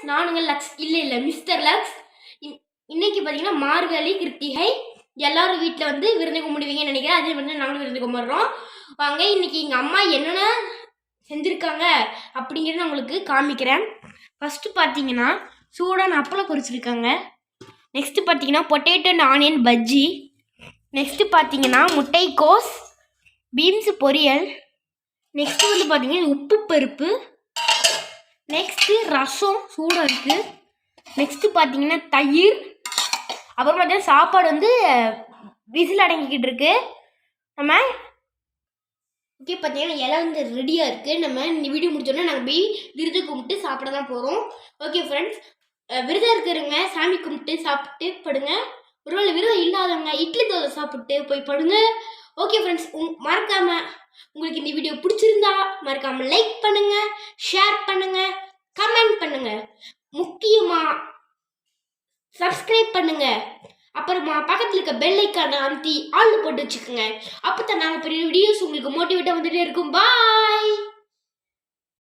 நானுங்க லக்ஸ் இல்லை mister lux. இன்னைக்கு பார்த்தீங்கன்னா மார்கழி கிருத்திகை, எல்லாரும் வீட்டில் வந்து விருந்து கும்பிடுவீங்கன்னு நினைக்கிறேன். அதே வந்து நாங்களும் விருந்து கும்பிட்றோம். வாங்க இன்னைக்கு எங்கள் அம்மா என்னென்ன செஞ்சுருக்காங்க அப்படிங்கிறத உங்களுக்கு காமிக்கிறேன். ஃபஸ்ட்டு பார்த்தீங்கன்னா சூடான அப்பளம் பொரிச்சிருக்காங்க. நெக்ஸ்ட்டு பார்த்தீங்கன்னா potato and onion bajji. Next பார்த்தீங்கன்னா முட்டைக்கோஸ் பீன்ஸு பொரியல். நெக்ஸ்ட்டு வந்து பார்த்தீங்கன்னா உப்பு பருப்பு. நெக்ஸ்ட்டு ரசம் சூடாக இருக்குது. நெக்ஸ்ட்டு பார்த்தீங்கன்னா தயிர். அப்புறம் பார்த்தீங்கன்னா சாப்பாடு வந்து விசில் அடங்கிக்கிட்டு இருக்கு. நம்ம ஓகே பார்த்தீங்கன்னா இலை வந்து ரெடியாக இருக்குது. நம்ம இந்த வீடியோ முடிச்சோன்னா நாங்கள் போய் விருது கும்பிட்டு சாப்பிட தான் போகிறோம். ஓகே ஃப்ரெண்ட்ஸ், விரதம் இருக்கிறவங்க சாமி கும்பிட்டு சாப்பிட்டு படுங்க. ஒருவேளை விரதம் இல்லாதவங்க இட்லி தோசை சாப்பிட்டு போய் படுங்க. ஓகே ஃப்ரெண்ட்ஸ், மறக்காமல் உங்களுக்கு இந்த வீடியோ பிடிச்சிருந்தா மறக்காமல் லைக் பண்ணுங்கள், ஷேர் பண்ணுங்கள், கமெண்ட் பண்ணுங்கள், முக்கியமாக சப்ஸ்கிரைப் பண்ணுங்கள். அப்புறமா பக்கத்தில் இருக்க பெல் ஐக்கானை அமுத்தி ஆல் போட்டு வச்சுக்கோங்க. அப்போ தான் நாங்கள் பெரிய வீடியோஸ் உங்களுக்கு மோட்டிவேட்டாக வந்துட்டே இருக்கும். பாய்.